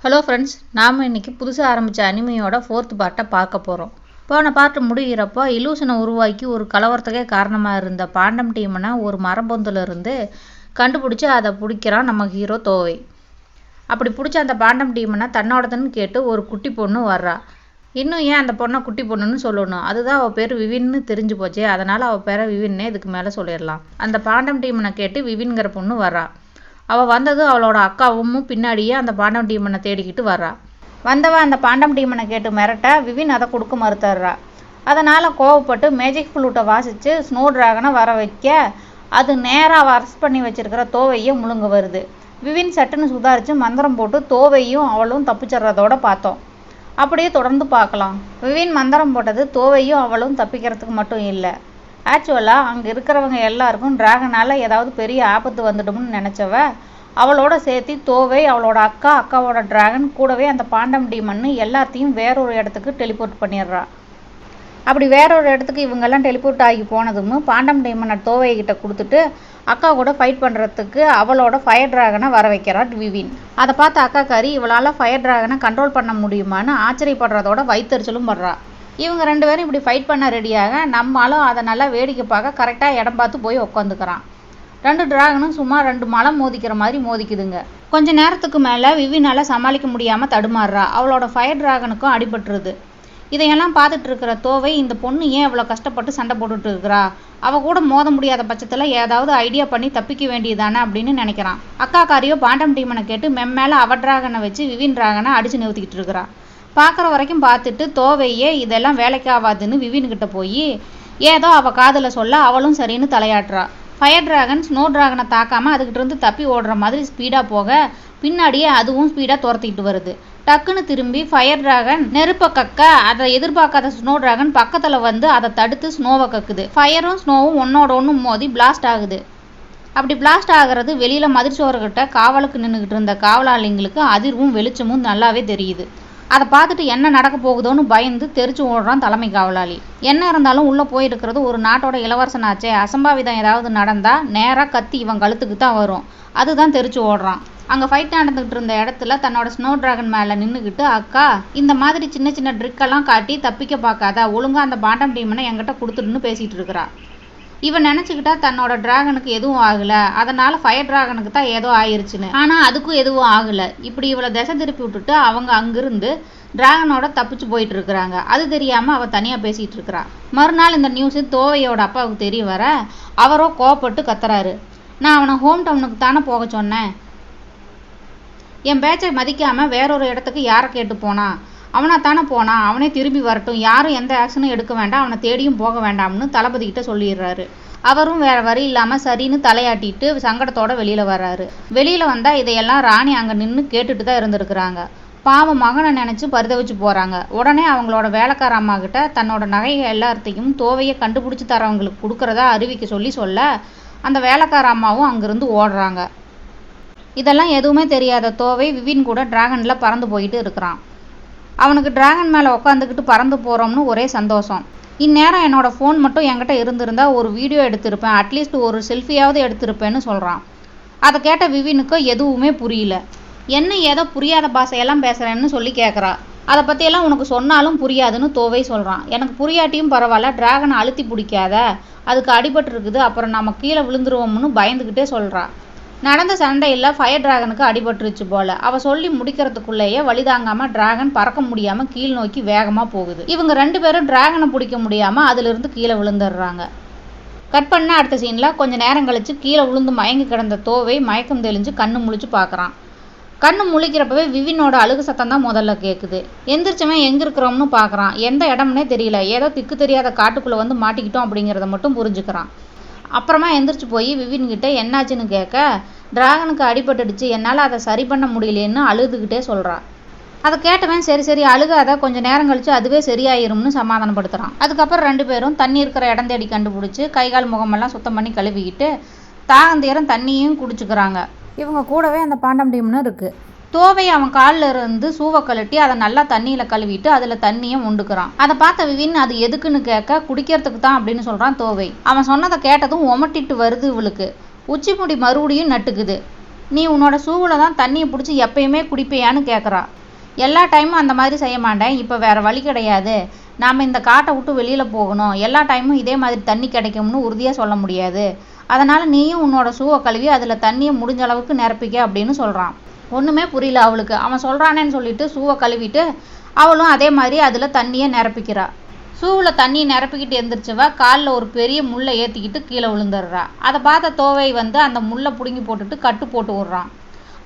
Hello friends, நாம் இன்றைக்கி புதுசாக ஆரம்பித்த அனிமையோட 4th பார்ட்டை பார்க்க போகிறோம். போன பார்ட்டு முடிகிறப்போ இலூஷனை உருவாக்கி ஒரு கலவரத்துக்கே காரணமாக இருந்த பாண்டம் டீமனை ஒரு மரபொந்திலிருந்து கண்டுபிடிச்சி அதை பிடிக்கிறான் நம்ம ஹீரோ தோவை. அப்படி பிடிச்ச அந்த பாண்டம் டீமனை தன்னோடதுன்னு கேட்டு ஒரு குட்டி பொண்ணு வர்றா. இன்னும் ஏன் அந்த பொண்ணை குட்டி பொண்ணுன்னு சொல்லணும், அதுதான் அவள் பேர் விவின்னு தெரிஞ்சு போச்சே, அதனால் அவள் பேரை விவின்னே இதுக்கு மேலே சொல்லிடலாம். அந்த பாண்டம் டீமனை கேட்டு விவின்கிற பொண்ணு வர்றா. அவள் வந்தது அவளோட அக்காவும் பின்னாடியே அந்த பாண்டம் டீமனை தேடிக்கிட்டு வர்றா. வந்தவன் அந்த பாண்டம் டீமனை கேட்டு மிரட்ட விவின் அதை கொடுக்க மறுத்துறா. அதனால் கோவப்பட்டு மேஜிக் ஃப்ளூட்டை வாசித்து ஸ்னோ டிராகனை வர வைக்க அது நேராக அரெஸ்ட் பண்ணி வச்சிருக்கிற தோவையை முழுங்க வருது. விவின் சட்டுன்னு சுதாரித்து மந்திரம் போட்டு தோவையும் அவளும் தப்பிச்சிட்றதோட பார்த்தோம். அப்படியே தொடர்ந்து பார்க்கலாம். விவின் மந்திரம் போட்டது தோவையும் அவளும் தப்பிக்கிறதுக்கு மட்டும் இல்லை, ஆக்சுவலாக அங்கே இருக்கிறவங்க எல்லாருக்கும் டிராகனால் ஏதாவது பெரிய ஆபத்து வந்துடும்னு நினச்சவ அவளோட சேர்த்து தோவை, அவளோட அக்காவோட டிராகன் கூடவே அந்த பாண்டம் டீமன்னு எல்லாத்தையும் வேறொரு இடத்துக்கு டெலிபோர்ட் பண்ணிடுறா. அப்படி வேறொரு இடத்துக்கு இவங்கெல்லாம் டெலிபோர்ட் ஆகி போனதும் பாண்டம் டீமனை தோவைகிட்ட கொடுத்துட்டு அக்கா கூட ஃபைட் பண்ணுறதுக்கு அவளோட ஃபயர் டிராகனை வர வைக்கிறா விவின். அதை பார்த்த அக்காக்காரி இவளால் ஃபயர் டிராகனை கண்ட்ரோல் பண்ண முடியுமான்னு ஆச்சரியப்படுறதோட வயிற்றுச்சலும் படுறா. இவங்க 2 பேரும் இப்படி ஃபைட் பண்ண ரெடியாக நம்மளும் அதை நல்லா வேடிக்கை பார்க்க கரெக்டாக இடம் பார்த்து போய் உட்காந்துக்கிறான். 2 டிராகனும் சும்மா 2 மலம் மோதிக்கிற மாதிரி மோதிக்குதுங்க. கொஞ்ச நேரத்துக்கு மேலே விவினால் சமாளிக்க முடியாமல் தடுமாறுறா. அவளோட ஃபயர் டிராகனுக்கும் அடிபட்டுருது. இதையெல்லாம் பார்த்துட்டு இருக்கிற தோவை இந்த பொண்ணு ஏன் அவ்வளோ கஷ்டப்பட்டு சண்டை போட்டுட்டு இருக்கிறா, அவள் கூட மோத முடியாத பட்சத்தில் ஏதாவது ஐடியா பண்ணி தப்பிக்க வேண்டியதானே அப்படின்னு நினைக்கிறான். அக்காக்காரியோ பாண்டம் டீமனை கேட்டு மேலே அவ டிராகனை வச்சு விவின் டிராகனை அடித்து நிறுத்திக்கிட்டு இருக்கிறா. பார்க்குற வரைக்கும் பார்த்துட்டு தோவையே இதெல்லாம் வேலைக்கு ஆகாதுன்னு விவின்கிட்ட போய் ஏதோ அவள் காதில் சொல்ல அவளும் சரின்னு தலையாட்டுறா. ஃபயர் டிராகன் ஸ்னோ டிராகனை தாக்காமல் அதுக்கிட்ட தப்பி ஓடுற மாதிரி ஸ்பீடாக போக பின்னாடியே அதுவும் ஸ்பீடாக துரத்திக்கிட்டு வருது. டக்குன்னு திரும்பி ஃபயர் டிராகன் நெருப்பை கக்க அதை எதிர்பார்க்காத ஸ்னோ டிராகன் பக்கத்தில் வந்து அதை தடுத்து ஸ்னோவை கக்குது. ஃபயரும் ஸ்னோவும் ஒன்னோட ஒன்று மோதி பிளாஸ்ட் ஆகுது. அப்படி பிளாஸ்ட் ஆகிறது வெளியில் மதிர்ச்சோர்கிட்ட காவலுக்கு நின்றுக்கிட்டு இருந்த காவலாளிங்களுக்கு அதிர்வும் வெளிச்சமும் நல்லாவே தெரியுது. அதை பார்த்துட்டு என்ன நடக்க போகுதோன்னு பயந்து தெரிச்சு ஓடுறான் தலைமை காவலாளி. என்ன இருந்தாலும் உள்ளே போயிருக்கிறது ஒரு நாட்டோட இளவரசனாச்சே, அசம்பாவிதம் ஏதாவது நடந்தால் நேராக கத்தி இவன் கழுத்துக்கு தான் வரும், அதுதான் தெரிச்சு ஓடுறான். அங்கே ஃபைட் நடந்துகிட்டு இருந்த இடத்துல தன்னோட ஸ்னோ டிராகன் மேலே நின்றுக்கிட்டு அக்கா இந்த மாதிரி சின்ன சின்ன ட்ரிக்கெல்லாம் காட்டி தப்பிக்க பார்க்காத, ஒழுங்காக அந்த பாண்டம் டீமனை என்கிட்ட கொடுத்துட்டுன்னு பேசிகிட்டு இருக்கிறா. இவன் நினச்சிக்கிட்டா தன்னோட டிராகனுக்கு எதுவும் ஆகலை, அதனால் ஃபயர் டிராகனுக்கு தான் ஏதோ ஆயிடுச்சுன்னு. ஆனால் அதுக்கும் எதுவும் ஆகலை. இப்படி இவளை திசை திருப்பி விட்டுட்டு அவங்க அங்கிருந்து டிராகனோட தப்பிச்சு போயிட்டு இருக்கிறாங்க. அது தெரியாமல் அவள் தனியாக பேசிகிட்டு இருக்கிறா. மறுநாள் இந்த நியூஸு தோவையோட அப்பாவுக்கு தெரிய வர அவரோ கோவப்பட்டு கத்துறாரு. நான் அவனை ஹோம் டவுனுக்கு தானே போக சொன்னேன், என் பேச்சை மதிக்காமல் வேறொரு இடத்துக்கு யாரை கேட்டு போனான், அவனை தானே போனான், அவனே திரும்பி வரட்டும், யாரும் எந்த ஆக்ஷனும் எடுக்க வேண்டாம், அவனை தேடியும் போக வேண்டாம்னு தளபதிக்கிட்ட சொல்லிடுறாரு. அவரும் வேற வரி இல்லாமல் சரின்னு தலையாட்டிட்டு சங்கடத்தோட வெளியில் வர்றாரு. வெளியில் வந்தால் இதையெல்லாம் ராணி அங்கே நின்று கேட்டுட்டு தான் இருந்திருக்கிறாங்க. பாவம் மகனை நினச்சி பரிதவிச்சு போகிறாங்க. உடனே அவங்களோட வேலைக்கார அம்மா கிட்ட தன்னோட நகைகள் எல்லாத்தையும் தோவையை கண்டுபிடிச்சி தரவங்களுக்கு கொடுக்குறதா அறிவிக்க சொல்ல அந்த வேலைக்கார அம்மாவும் அங்கேருந்து ஓடுறாங்க. இதெல்லாம் எதுவுமே தெரியாத தோவை விவின் கூட டிராகனில் பறந்து போயிட்டு இருக்கிறான். அவனுக்கு டிராகன் மேலே உட்காந்துக்கிட்டு பறந்து போகிறோம்னு ஒரே சந்தோஷம். இந்நேரம் என்னோட ஃபோன் மட்டும் என்கிட்ட இருந்திருந்தா ஒரு வீடியோ எடுத்திருப்பேன், அட்லீஸ்ட் ஒரு செல்ஃபியாவது எடுத்திருப்பேன்னு சொல்கிறான். அதை கேட்ட விவினுக்கு எதுவுமே புரியல. என்ன ஏதோ புரியாத பாஷையெல்லாம் பேசுகிறேன்னு சொல்லி கேட்குறா. அதை பற்றியெல்லாம் உனக்கு சொன்னாலும் புரியாதுன்னு தோவை சொல்கிறான். எனக்கு புரியாட்டியும் பரவாயில்ல, டிராகனை அழுத்தி பிடிக்காத, அதுக்கு அடிபட்டு இருக்குது, அப்புறம் நம்ம கீழே விழுந்துருவோம்னு பயந்துக்கிட்டே சொல்கிறா. நடந்த சண்டையில் ஃபயர் டிராகனுக்கு அடிபட்டுருச்சு போல. அவள் சொல்லி முடிக்கிறதுக்குள்ளேயே வழிதாங்காமல் டிராகன் பறக்க முடியாமல் கீழ் நோக்கி வேகமாக போகுது. இவங்க 2 பேரும் டிராகனை பிடிக்க முடியாமல் அதிலிருந்து கீழே விழுந்துடுறாங்க. கட் பண்ண அடுத்த சீனில் கொஞ்சம் நேரம் கழிச்சு கீழே விழுந்து மயங்கி கிடந்த தோவை மயக்கம் தெளிஞ்சு கண்ணு முழிச்சு பார்க்குறான். கண்ணு முழிக்கிறப்பவே விவினோட அழுகு சத்தம் தான் முதல்ல கேட்குது. எந்திரிச்சவன் எங்கே இருக்கிறோம்னு பார்க்குறான். எந்த இடம்னே தெரியல, ஏதோ திக்கு தெரியாத காட்டுக்குள்ளே வந்து மாட்டிக்கிட்டோம் அப்படிங்கிறத மட்டும் புரிஞ்சுக்கிறான். அப்புறமா எந்திரிச்சு போய் விவின்கிட்ட என்னாச்சுன்னு கேட்க டிராகனுக்கு அடிபட்டுடுச்சு, என்னால் அதை சரி பண்ண முடியலேன்னு அழுதுகிட்டே சொல்கிறா. அதை கேட்டவன் சரி அழுகாத, கொஞ்சம் நேரம் கழிச்சு அதுவே சரியாயிரும்னு சமாதானப்படுத்துகிறான். அதுக்கப்புறம் 2 பேரும் தண்ணி இருக்கிற இடம் தேடி கண்டுபிடிச்சி கைகால் முகமெல்லாம் சுத்தம் பண்ணி கழுவிக்கிட்டு தாகந்தேரம் தண்ணியும் குடிச்சுக்கிறாங்க. இவங்க கூடவே அந்த பாண்டம் டீம்னு இருக்குது. தோவை அவன் காலில் இருந்து சூவை கழட்டி அதை நல்லா தண்ணியில் கழுவிட்டு அதில் தண்ணியை உண்டுக்கிறான். அதை பார்த்த விவின் அது எதுக்குன்னு கேட்க குடிக்கிறதுக்கு தான் அப்படின்னு சொல்கிறான் தோவை. அவன் சொன்னதை கேட்டதும் உமட்டிட்டு வருது இவளுக்கு. உச்சி முடி மறுபடியும் நட்டுக்குது. நீ உன்னோட ஷூவில் தான் தண்ணியை பிடிச்சி எப்பயுமே குடிப்பையான்னு கேட்குறா. எல்லா டைமும் அந்த மாதிரி செய்ய மாட்டேன், இப்போ வேறு வழி கிடையாது, நாம் இந்த காட்டை விட்டு வெளியில் போகணும், எல்லா டைமும் இதே மாதிரி தண்ணி கிடைக்கும்னு உறுதியாக சொல்ல முடியாது, அதனால் நீயும் உன்னோட ஷூவை கழுவி அதில் தண்ணியை முடிஞ்ச அளவுக்கு நிரப்பிக்க அப்படின்னு சொல்கிறான். ஒன்றுமே புரியல அவளுக்கு. அவன் சொல்கிறானேன்னு சொல்லிட்டு ஷூவை கழுவிட்டு அவளும் அதே மாதிரி அதில் தண்ணியை நிரப்பிக்கிறா. ஷூவில் தண்ணியை நிரப்பிக்கிட்டு எழுந்திரிச்சவ காலில் ஒரு பெரிய முள்ளை ஏற்றிக்கிட்டு கீழே விழுந்துடுறா. அதை பார்த்த தோவை வந்து அந்த முள்ளை பிடுங்கி போட்டுட்டு கட்டு போட்டு விட்றான்.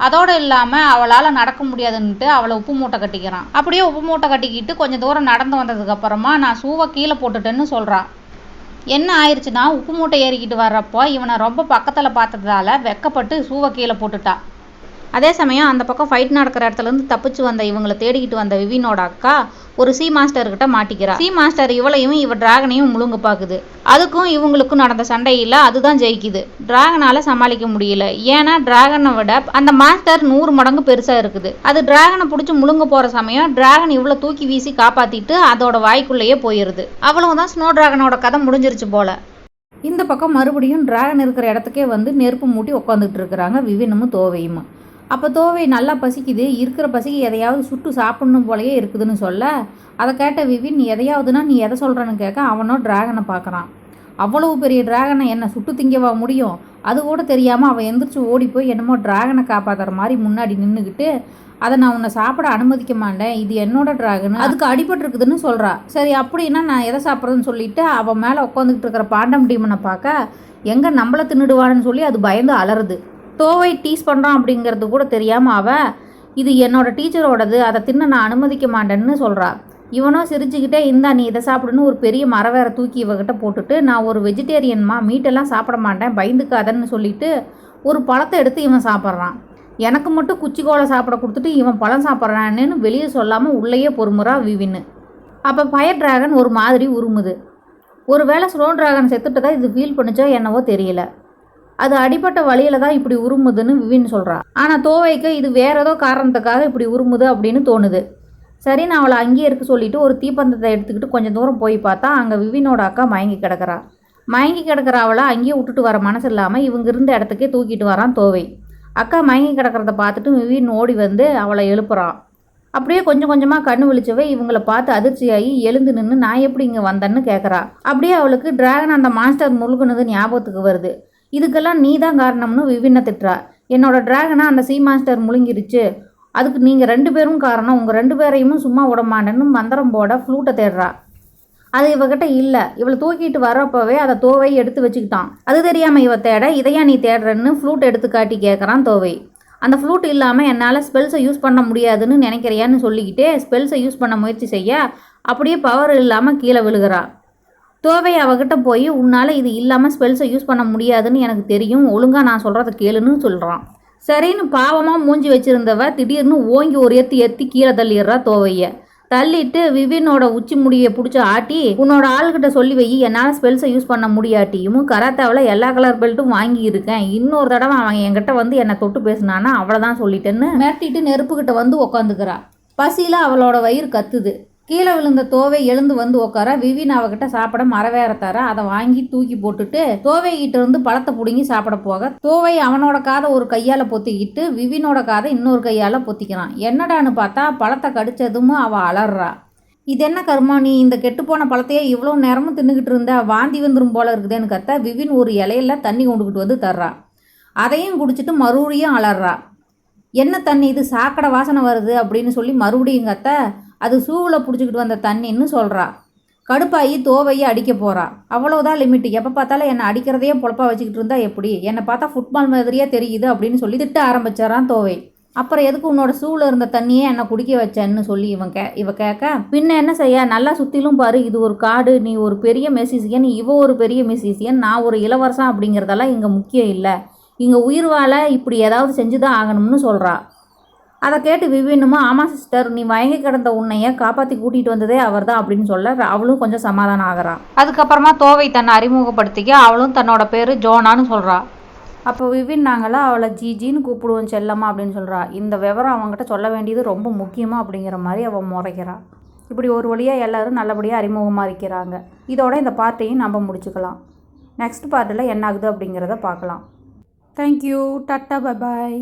அதோடு இல்லாமல் அவளால் நடக்க முடியாதுன்னுட்டு அவளை உப்பு மூட்டை கட்டிக்கிறான். அப்படியே உப்பு மூட்டை கட்டிக்கிட்டு கொஞ்சம் தூரம் நடந்து வந்ததுக்கப்புறமா நான் ஷூவை கீழே போட்டுட்டேன்னு சொல்கிறான். என்ன ஆயிடுச்சுன்னா உப்பு மூட்டை ஏறிக்கிட்டு வர்றப்போ இவனை ரொம்ப பக்கத்தில் பார்த்ததால வெக்கப்பட்டு ஷூவை கீழே போட்டுட்டா. அதே சமயம் அந்த பக்கம் ஃபைட் நடக்கிற இடத்துலேருந்து தப்பிச்சு வந்த இவங்களை தேடிக்கிட்டு வந்த விவினோட அக்கா ஒரு சி மாஸ்டர்கிட்ட மாட்டிக்கிறா. சி மாஸ்டர் இவளையும் இவ டிராகனையும் முழுங்க பார்க்குது. அதுக்கும் இவங்களுக்கும் நடந்த சண்டையில் அதுதான் ஜெயிக்குது. டிராகனால் சமாளிக்க முடியல. ஏன்னா டிராகனை விட அந்த மாஸ்டர் 100 மடங்கு பெருசாக இருக்குது. அது டிராகனை பிடிச்சி முழுங்க போகிற சமயம் டிராகன் இவ்வளோ தூக்கி வீசி காப்பாற்றிட்டு அதோட வாய்க்குள்ளேயே போயிடுது. அவ்வளவுதான் ஸ்னோ டிராகனோட கதை முடிஞ்சிருச்சு போல. இந்த பக்கம் மறுபடியும் டிராகன் இருக்கிற இடத்துக்கே வந்து நெருப்பு மூட்டி உட்காந்துட்டு இருக்கிறாங்க விவினும் தோவையும். அப்போ தோவை நல்லா பசிக்குது, இருக்கிற பசிக்கு எதையாவது சுட்டு சாப்பிட்ணும் போலயே இருக்குதுன்னு சொல்ல, அதை கேட்ட விவின் நீ எதையாவதுன்னா நீ எதை சொல்கிறேன்னு கேட்க அவனோ டிராகனை பார்க்குறான். அவ்வளவு பெரிய டிராகனை என்னை சுட்டு திங்கவா முடியும்? அது கூட தெரியாமல் அவன் எந்திரிச்சு ஓடி போய் என்னமோ டிராகனை காப்பாற்றுற மாதிரி முன்னாடி நின்றுக்கிட்டு அதை நான் உன்னை சாப்பிட அனுமதிக்க மாட்டேன், இது என்னோட டிராகன், அதுக்கு அடிபட்டுருக்குதுன்னு சொல்கிறா. சரி அப்படின்னா நான் எதை சாப்பிட்றதுன்னு சொல்லிட்டு அவன் மேலே உட்காந்துக்கிட்டு இருக்கிற பாண்டம் டீமனை பார்க்க எங்கே நம்மளை தின்னுடுவான்னு சொல்லி அது பயந்து அலறுது. தோவை டீஸ் பண்ணுறான் அப்படிங்கிறது கூட தெரியாமல் அவள் இது என்னோட டீச்சரோடது, அதை தின்ன நான் அனுமதிக்க மாட்டேன்னு சொல்கிறா. இவனோ சிரிச்சுக்கிட்டே இந்தா நீ இதை சாப்பிடுன்னு ஒரு பெரிய மரம் வேற தூக்கி இவகிட்ட போட்டுட்டு நான் ஒரு வெஜிடேரியன்மா, மீட்டெல்லாம் சாப்பிட மாட்டேன், பயந்துக்காதன்னு சொல்லிட்டு ஒரு பழத்தை எடுத்து இவன் சாப்பிட்றான். எனக்கு மட்டும் குச்சிக்கோலை சாப்பிட கொடுத்துட்டு இவன் பழம் சாப்பிட்றான்னு வெளியே சொல்லாமல் உள்ளேயே பொறுமுறா விவின்னு. அப்போ ஃபயர் டிராகன் ஒரு மாதிரி உருமுது. ஒரு வேளை ஸ்னோ டிராகன் செத்துட்டு இது ஃபீல் பண்ணிச்சோ என்னவோ தெரியல. அது அடிப்பட்ட வழியில தான் இப்படி உருமுதுன்னு விவின் சொல்கிறா. ஆனால் தோவைக்கு இது வேற ஏதோ காரணத்துக்காக இப்படி உருமுது அப்படின்னு தோணுது. சரி நான் அவளை அங்கேயே இருக்க சொல்லிட்டு ஒரு தீப்பந்தத்தை எடுத்துக்கிட்டு கொஞ்சம் தூரம் போய் பார்த்தா அங்கே விவினோட அக்கா மயங்கி கிடக்கிறா. மயங்கி கிடக்கிற அவளை அங்கேயே விட்டுட்டு வர மனசு இல்லாமல் இவங்க இருந்த இடத்துக்கே தூக்கிட்டு வரான் தோவை. அக்கா மயங்கி கிடக்கிறத பார்த்துட்டு விவின் ஓடி வந்து அவளை எழுப்புறான். அப்படியே கொஞ்சம் கொஞ்சமாக கண்ணு விழிச்சவே இவங்களை பார்த்து அதிர்ச்சியாகி எழுந்து நின்று நான் எப்படி இங்கே வந்தேன்னு கேட்குறா. அப்படியே அவளுக்கு டிராகன் அந்த மாஸ்டர் முழுகுனது ஞாபகத்துக்கு வருது. இதுக்கெல்லாம் நீ தான் காரணம்னு விவினை திட்டுறா. என்னோட டிராகனை அந்த சி மாஸ்டர் முழுங்கிருச்சு, அதுக்கு நீங்கள் 2 பேரும் காரணம், உங்கள் 2 பேரையும் சும்மா விட மாட்டேன்னு மந்திரம் போட ஃப்ளூட்டை தேடுறா. அது இவகிட்ட இல்லை. இவளை தூக்கிட்டு வரப்போவே அதை தோவை எடுத்து வச்சுக்கிட்டான். அது தெரியாமல் இவ தேட இதையா நீ தேடுறன்னு ஃப்ளூட் எடுத்து காட்டி கேட்குறான் தோவை. அந்த ஃப்ளூட் இல்லாமல் என்னால் ஸ்பெல்ஸை யூஸ் பண்ண முடியாதுன்னு நினைக்கிறியான்னு சொல்லிக்கிட்டே ஸ்பெல்ஸை யூஸ் பண்ண முயற்சி செய்ய அப்படியே பவர் இல்லாமல் கீழே விழுகிறா. தோவை அவகிட்ட போய் உன்னால் இது இல்லாமல் ஸ்பெல்ஸை யூஸ் பண்ண முடியாதுன்னு எனக்கு தெரியும், ஒழுங்காக நான் சொல்கிறத கேளுன்னு சொல்கிறான். சரின்னு பாவமாக மூஞ்சி வச்சுருந்தவ திடீர்னு ஓங்கி ஒரு எத்தி கீழே தள்ளிடுறா தோவையை. தள்ளிட்டு விவினோட உச்சி முடியை பிடிச்சி ஆட்டி உன்னோட ஆள்கிட்ட சொல்லி வை, என்னால் ஸ்பெல்ஸை யூஸ் பண்ண முடியாட்டியும் கராத்தாவில் எல்லா கலர் பெல்ட்டும் வாங்கியிருக்கேன், இன்னொரு தடவை அவன் என்கிட்ட வந்து என்னை தொட்டு பேசினானா அவ்வளோதான் சொல்லிட்டேன்னு மிரட்டிட்டு நெருப்புக்கிட்ட வந்து உக்காந்துக்கிறா. பசியில் அவளோட வயிறு கத்துது. கீழே விழுந்த தோவை எழுந்து வந்து உட்கார விவின் அவகிட்ட சாப்பிட மரவேற தர அதை வாங்கி தூக்கி போட்டுட்டு தோவை கிட்ட இருந்து பழத்தை பிடுங்கி சாப்பிட போக தோவை அவனோட காதை ஒரு கையால் பொத்திக்கிட்டு விவினோட காதை இன்னொரு கையால் பொத்திக்கிறான். என்னடான்னு பார்த்தா பழத்தை கடிச்சதும் அவள் அலறா. இது என்ன கர்மா, நீ இந்த கெட்டுப்போன பழத்தையே இவ்வளோ நேரமும் தின்னுக்கிட்டு இருந்த, வாந்தி வந்துடும் போல இருக்குதுன்னு கத்த விவின் ஒரு இலையில தண்ணி கொண்டுக்கிட்டு வந்து தர்றா. அதையும் குடிச்சிட்டு மறுபடியும் அலறா. என்ன தண்ணி இது, சாக்கடை வாசனை வருது அப்படின்னு சொல்லி மறுபடியும் கத்த அது ஷூவில் பிடிச்சிக்கிட்டு வந்த தண்ணின்னு சொல்கிறா. கடுப்பாகி தோவையை அடிக்க போகிறா. அவ்வளோதான் லிமிட்டு, எப்போ பார்த்தாலும் என்னை அடிக்கிறதையே பொழப்பா வச்சுக்கிட்டு இருந்தா எப்படி, என்னை பார்த்தா ஃபுட்பால் மாதிரியே தெரியுது அப்படின்னு சொல்லி திட்ட ஆரம்பிச்சிடறான் தோவை. அப்புறம் எதுக்கு உன்னோட ஷூவில் இருந்த தண்ணியே என்னை குடிக்க வச்சேன்னு சொல்லி இவ கேட்க பின்ன என்ன செய்ய, நல்லா சுற்றிலும் பாரு, இது ஒரு காடு, நீ ஒரு பெரிய மெசிசியன், இவ ஒரு பெரிய மெசிசியன், நான் ஒரு இளவரசன் அப்படிங்கிறதெல்லாம் இங்கே முக்கியம் இல்லை, இங்கே உயிர் வாழ இப்படி ஏதாவது செஞ்சு தான் ஆகணும்னு சொல்கிறா. அதை கேட்டு விவினுமா ஆமாம் சிஸ்டர், நீ மயங்கி கிடந்த உன்னைய காப்பாற்றி கூட்டிகிட்டு வந்ததே அவர் தான் அப்படின்னு சொல்ல அவளும் கொஞ்சம் சமாதானம் ஆகிறான். அதுக்கப்புறமா தோவை தன்னை அறிமுகப்படுத்திக்க அவளும் தன்னோட பேர் ஜோனான்னு சொல்கிறா. அப்போ விவின் நாங்களாம் அவளை ஜிஜின்னு கூப்பிடுவோம் செல்லம்மா அப்படின்னு சொல்கிறா. இந்த விவரம் அவங்ககிட்ட சொல்ல வேண்டியது ரொம்ப முக்கியமாக அப்படிங்கிற மாதிரி அவள் முறைக்கிறா. இப்படி ஒரு வழியாக எல்லோரும் நல்லபடியாக அறிமுகமாக இருக்கிறாங்க. இதோட இந்த பார்ட்டையும் நம்ம முடிச்சுக்கலாம். நெக்ஸ்ட் பார்ட்டில் என்ன ஆகுது அப்படிங்கிறத பார்க்கலாம். Thank you, tata, bye bye.